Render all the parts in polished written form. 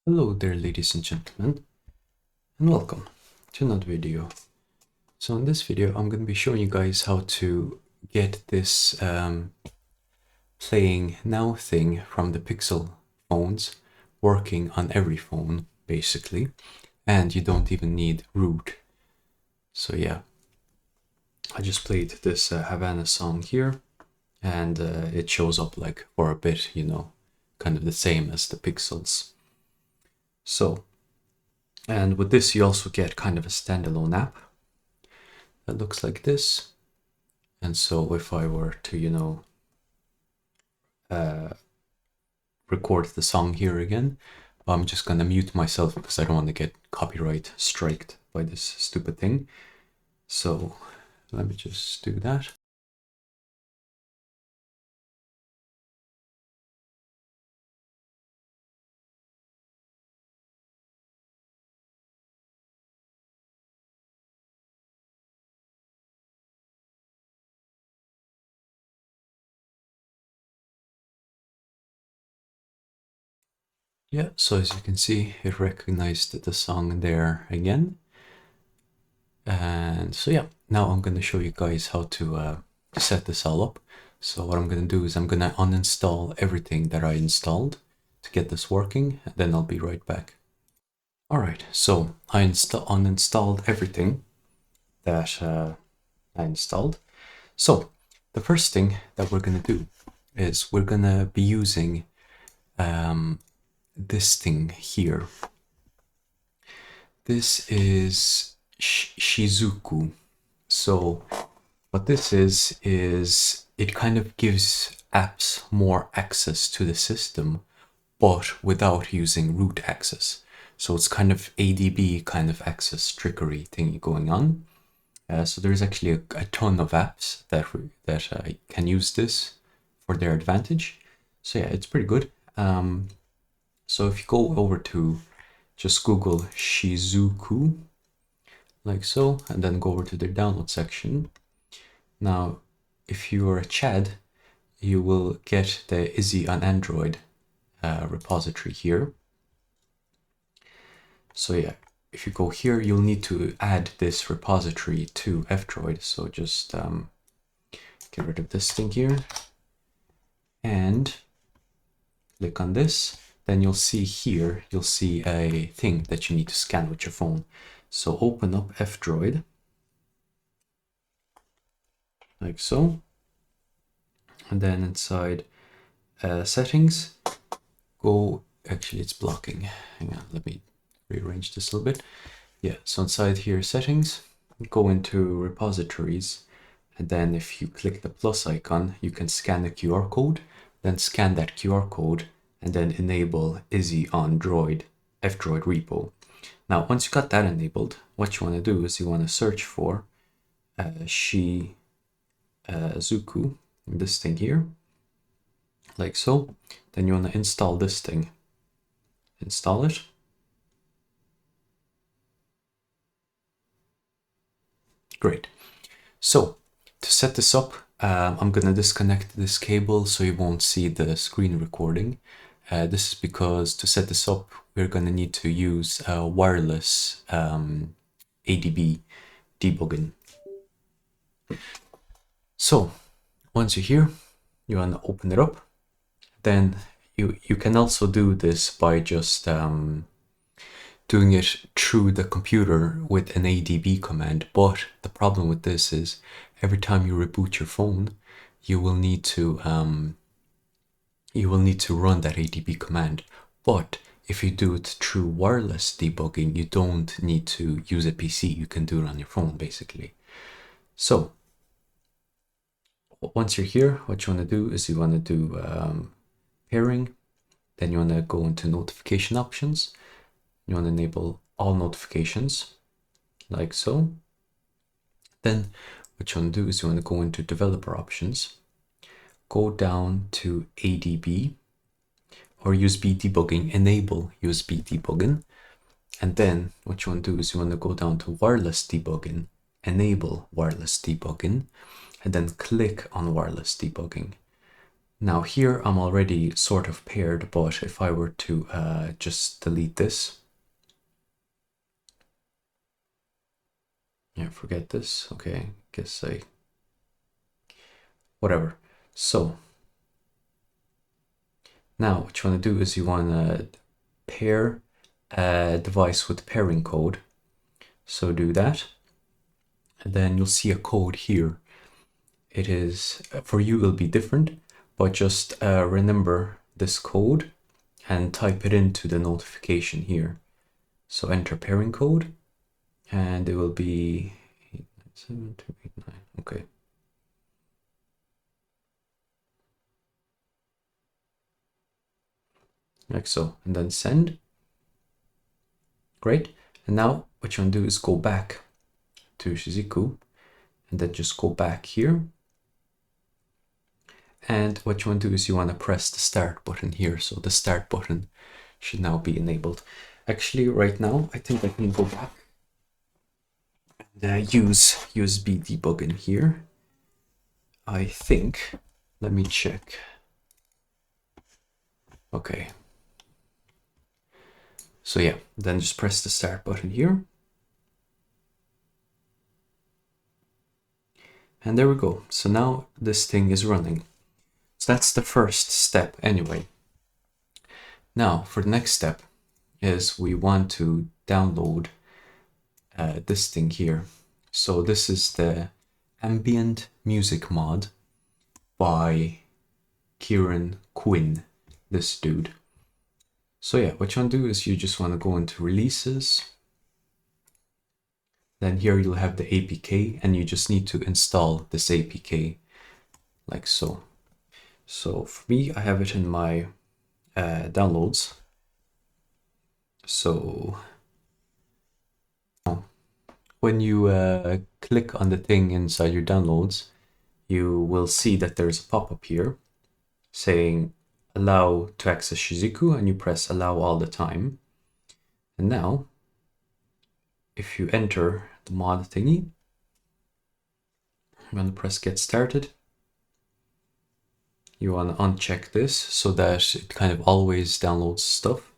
Hello there, ladies and gentlemen, and welcome to another video. So in this video, I'm going to be showing you guys how to get this playing now thing from the Pixel phones working on every phone, basically, and you don't even need root. So yeah, I just played this Havana song here, and it shows up like for a bit, kind of the same as the Pixels. So, and with this, you also get kind of a standalone app that looks like this. And so if I were to, record the song here again, I'm just gonna mute myself because I don't want to get copyright striked by this stupid thing. So let me just do that. Yeah, so as you can see, it recognized the song there again. And so yeah, now I'm going to show you guys how to set this all up. So what I'm going to do is I'm going to uninstall everything that I installed to get this working, and then I'll be right back. All right, so I uninstalled everything that I installed. So the first thing that we're going to do is we're going to be using this thing here. This is Shizuku. So what this is it kind of gives apps more access to the system, but without using root access. So it's kind of ADB kind of access trickery thingy going on. So there's actually a ton of apps that can use this for their advantage. So yeah, it's pretty good. So if you go over to just Google Shizuku, like so, and then go over to their download section. Now, if you're a Chad, you will get the Izzy on Android repository here. So yeah, if you go here, you'll need to add this repository to F-Droid. So just get rid of this thing here and click on this. Then you'll see here, you'll see a thing that you need to scan with your phone. So open up F-Droid, like so. And then inside settings, actually it's blocking. Hang on, let me rearrange this a little bit. Yeah, so inside here, settings, go into repositories. And then if you click the plus icon, you can scan the QR code, then scan that QR code, and then enable Izzy on Droid, F-Droid repo. Now, once you got that enabled, what you want to do is you want to search for Shizuku, this thing here, like so. Then you want to install this thing. Install it. Great. So to set this up, I'm going to disconnect this cable so you won't see the screen recording. This is because to set this up, we're going to need to use wireless ADB debugging. So once you're here, you want to open it up. Then you can also do this by just doing it through the computer with an ADB command. But the problem with this is every time you reboot your phone, you will need to run that ADB command. But if you do it through wireless debugging, you don't need to use a PC. You can do it on your phone, basically. So once you're here, what you want to do is you want to do pairing. Then you want to go into notification options. You want to enable all notifications, like so. Then what you want to do is you want to go into developer options, go down to ADB or USB debugging, enable USB debugging. And then what you want to do is you want to go down to wireless debugging, enable wireless debugging, and then click on wireless debugging. Now here I'm already sort of paired, but if I were to just delete this, yeah, forget this. Okay, guess whatever. So now what you want to do is you want to pair a device with pairing code. So do that, and then you'll see a code here. It is, for you it'll be different, but just remember this code and type it into the notification here. So enter pairing code, and it will be 897 Okay. Like so, and then send. Great. And now what you want to do is go back to Shizuku, and then just go back here. And what you want to do is you want to press the start button here. So the start button should now be enabled. Actually, right now, I think I can go back and use USB debug in here. I think, let me check. Okay. So yeah, then just press the start button here. And there we go. So now this thing is running. So that's the first step anyway. Now for the next step is we want to download this thing here. So this is the ambient music mod by Kieran Quinn, this dude. So yeah, what you want to do is you just want to go into releases. Then here you'll have the APK, and you just need to install this APK like so. So for me, I have it in my downloads. So when you click on the thing inside your downloads, you will see that there's a pop-up here saying allow to access Shizuku, and you press allow all the time. And now, if you enter the mod thingy, I'm going to press get started. You want to uncheck this so that it kind of always downloads stuff.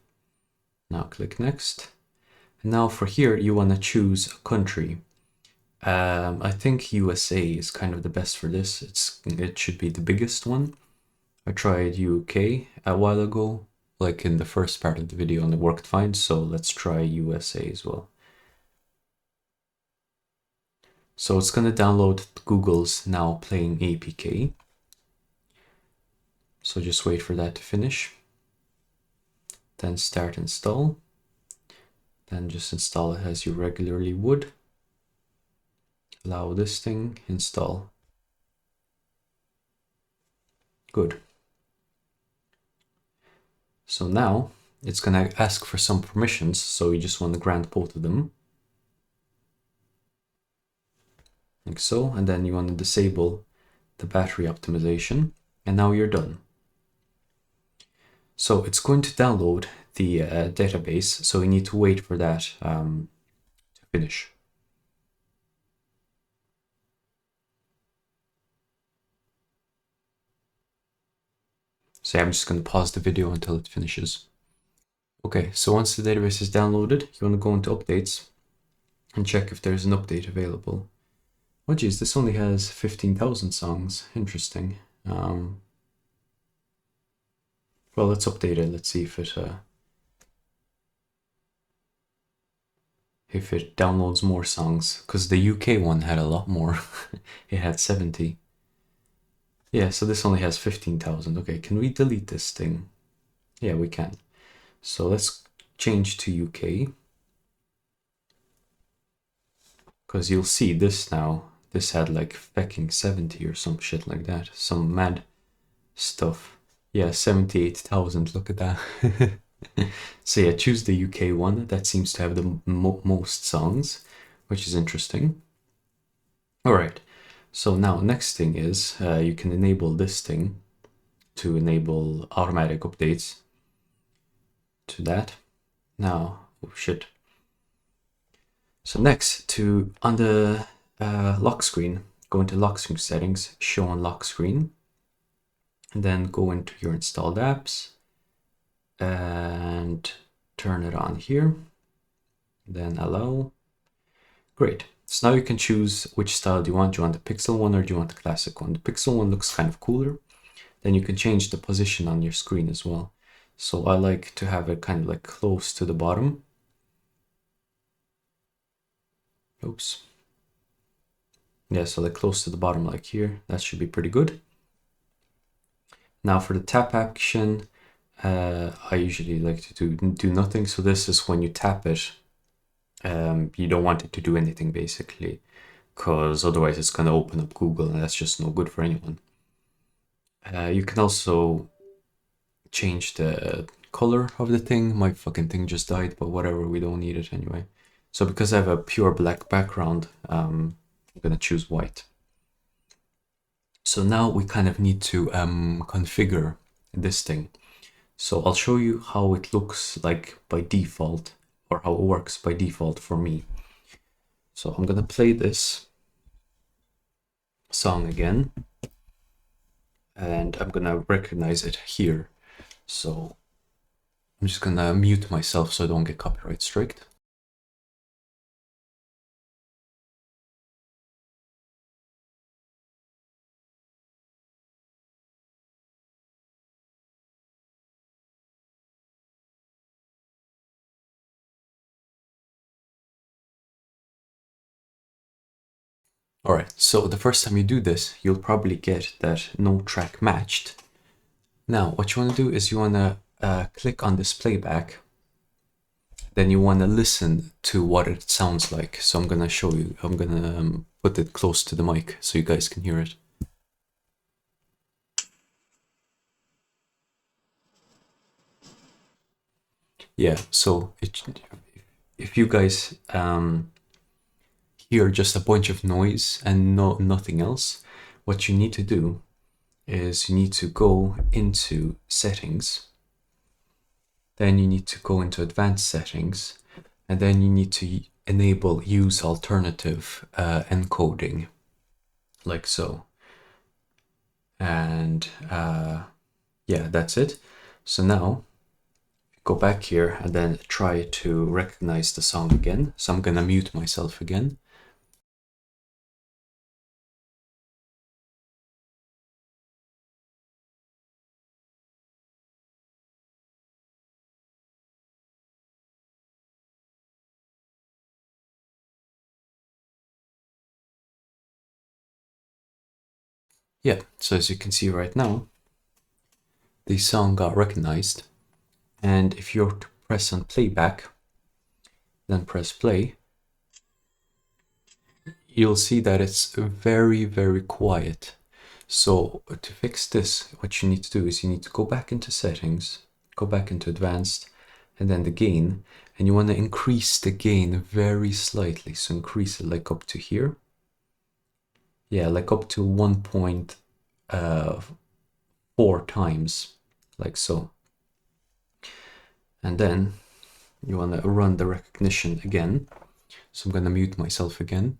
Now click next. And now for here, you want to choose a country. I think USA is kind of the best for this. It should be the biggest one. I tried UK a while ago, like in the first part of the video, and it worked fine. So let's try USA as well. So it's going to download Google's now playing APK. So just wait for that to finish. Then start install. Then just install it as you regularly would. Allow this thing, install. Good. So now it's going to ask for some permissions. So you just want to grant both of them. Like so. And then you want to disable the battery optimization. And now you're done. So it's going to download the database. So we need to wait for that to finish. So I'm just going to pause the video until it finishes. Okay, so once the database is downloaded, you want to go into updates and check if there's an update available. Oh geez, this only has 15,000 songs. Interesting. Well, let's update it. Let's see if it downloads more songs, because the UK one had a lot more. It had 70. Yeah, so this only has 15,000. Okay, can we delete this thing? Yeah, we can. So let's change to UK. Because you'll see this now. This had like fucking 70 or some shit like that. Some mad stuff. Yeah, 78,000. Look at that. So yeah, choose the UK one. That seems to have the most songs, which is interesting. All right. So now next thing is you can enable this thing to enable automatic updates to that. Now, oh shit. So next, on the lock screen, go into lock screen settings, show on lock screen. and then go into your installed apps and turn it on here, then allow. Great. So now you can choose which style do you want. Do you want the pixel one or do you want the classic one? The pixel one looks kind of cooler. Then you can change the position on your screen as well. So I like to have it kind of like close to the bottom. Oops. Yeah, so like close to the bottom like here. That should be pretty good. Now for the tap action, I usually like to do nothing. So this is when you tap it, you don't want it to do anything basically, because otherwise it's going to open up Google and that's just no good for anyone. You can also change the color of the thing. My fucking thing just died, but whatever, we don't need it anyway. So because I have a pure black background, I'm gonna choose white. So now we kind of need to configure this thing. So I'll show you how it looks like by default, or how it works by default for me. So I'm gonna play this song again, and I'm gonna recognize it here. So I'm just gonna mute myself so I don't get copyright striked. All right, so the first time you do this, you'll probably get that no track matched. Now, what you want to do is you want to click on this playback. Then you want to listen to what it sounds like. So I'm going to show you. I'm going to put it close to the mic so you guys can hear it. Yeah, so if you guys hear just a bunch of noise and nothing else, what you need to do is you need to go into settings, then you need to go into advanced settings, and then you need to enable use alternative encoding, like so. And yeah, that's it. So now go back here and then try to recognize the song again. So I'm gonna mute myself again. Yeah, so as you can see right now, the song got recognized. And if you're to press on playback, then press play, you'll see that it's very, very quiet. So to fix this, what you need to do is you need to go back into settings, go back into advanced, and then the gain, and you want to increase the gain very slightly. So increase it like up to here. Yeah, like up to 1.4 times, like so. And then you want to run the recognition again. So I'm going to mute myself again.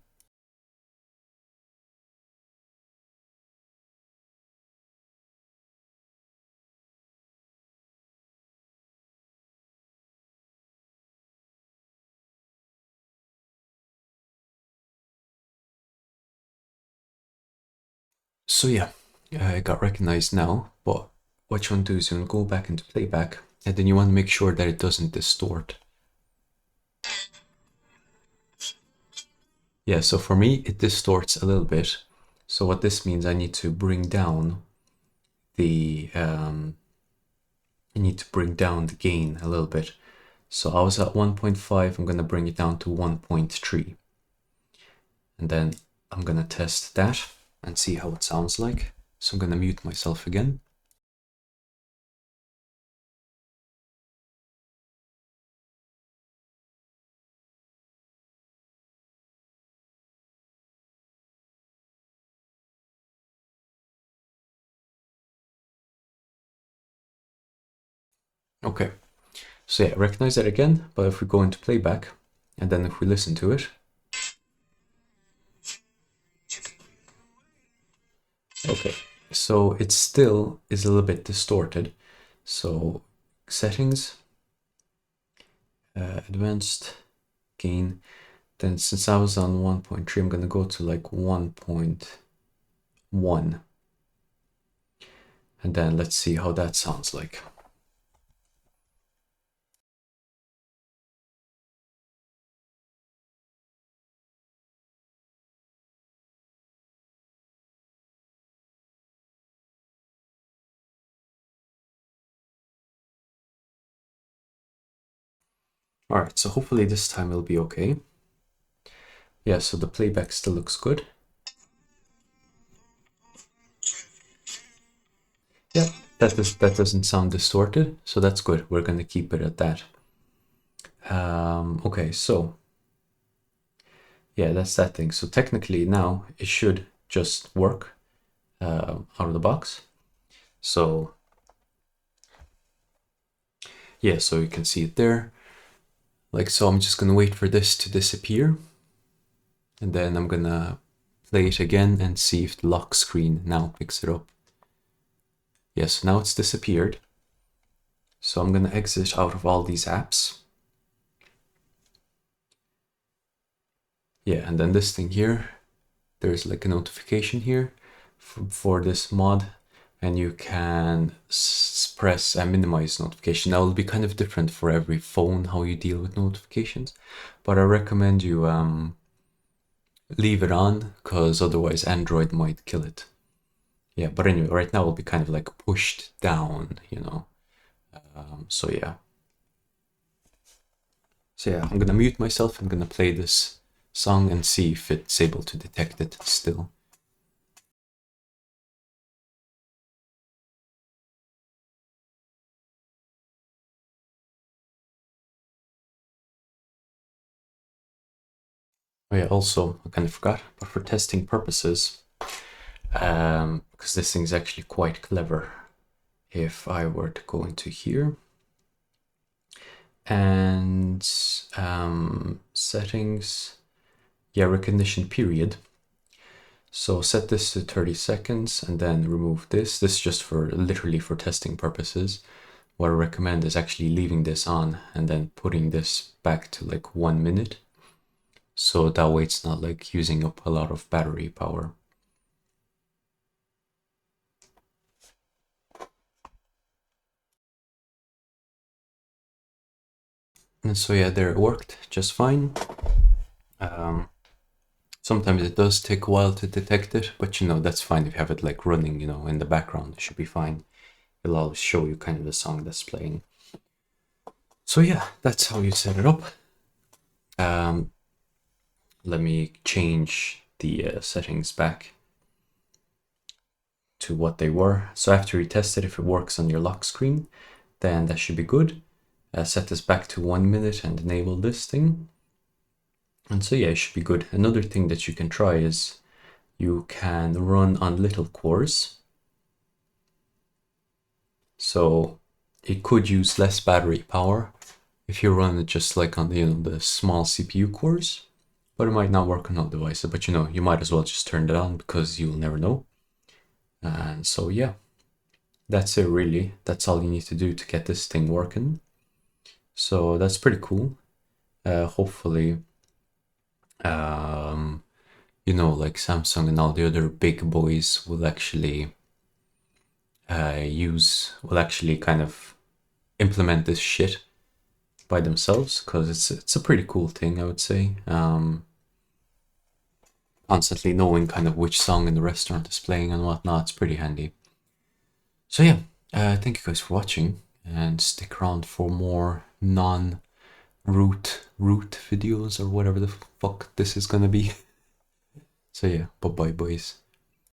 So yeah, it got recognized now, but what you want to do is you want to go back into playback, and then you want to make sure that it doesn't distort. Yeah, so for me, it distorts a little bit. So what this means, I need to bring down the gain a little bit. So I was at 1.5, I'm going to bring it down to 1.3. And then I'm going to test that and see how it sounds like. So I'm going to mute myself again. Okay, so yeah, recognize that again, but if we go into playback, and then if we listen to it, okay, So it still is a little bit distorted. So settings, advanced gain. Then since I was on 1.3, I'm gonna go to like 1.1. And then let's see how that sounds like. All right, so hopefully this time it'll be okay. Yeah, so the playback still looks good. Yeah, that doesn't sound distorted, so that's good. We're gonna keep it at that. Okay, so yeah, that's that thing. So technically now it should just work out of the box. So yeah, so you can see it there. Like so, I'm just gonna wait for this to disappear, and then I'm gonna play it again and see if the lock screen now picks it up. Yes, now it's disappeared. So I'm gonna exit out of all these apps. Yeah, and then this thing here, there's like a notification here for this mod, and you can press minimize notification. Now it'll be kind of different for every phone how you deal with notifications, but I recommend you leave it on because otherwise Android might kill it. Yeah, but anyway, right now it'll be kind of like pushed down, you know. So yeah. So yeah, I'm gonna mute myself. I'm gonna play this song and see if it's able to detect it still. Oh yeah, also, I kind of forgot, but for testing purposes, because this thing is actually quite clever, if I were to go into here and settings, yeah, recognition period. So set this to 30 seconds and then remove this. This is just for literally for testing purposes. What I recommend is actually leaving this on and then putting this back to like 1 minute. So that way it's not like using up a lot of battery power. And so yeah, there it worked just fine. Sometimes it does take a while to detect it, but you know, that's fine if you have it like running, you know, in the background, it should be fine. It'll always show you kind of the song that's playing. So yeah, that's how you set it up. Let me change the settings back to what they were. So after you test it, if it works on your lock screen, then that should be good. Set this back to 1 minute and enable this thing. And so yeah, it should be good. Another thing that you can try is you can run on little cores. So it could use less battery power if you run it just like on the, you know, the small CPU cores, but it might not work on all devices. But you know, you might as well just turn it on because you'll never know. And so yeah, that's it really. That's all you need to do to get this thing working. So that's pretty cool. Hopefully, you know, like Samsung and all the other big boys will actually will actually kind of implement this shit by themselves, because it's a pretty cool thing, I would say. Constantly knowing kind of which song in the restaurant is playing and whatnot, it's pretty handy. So yeah, thank you guys for watching, and stick around for more non-root videos or whatever the fuck this is gonna be. So yeah, bye bye boys.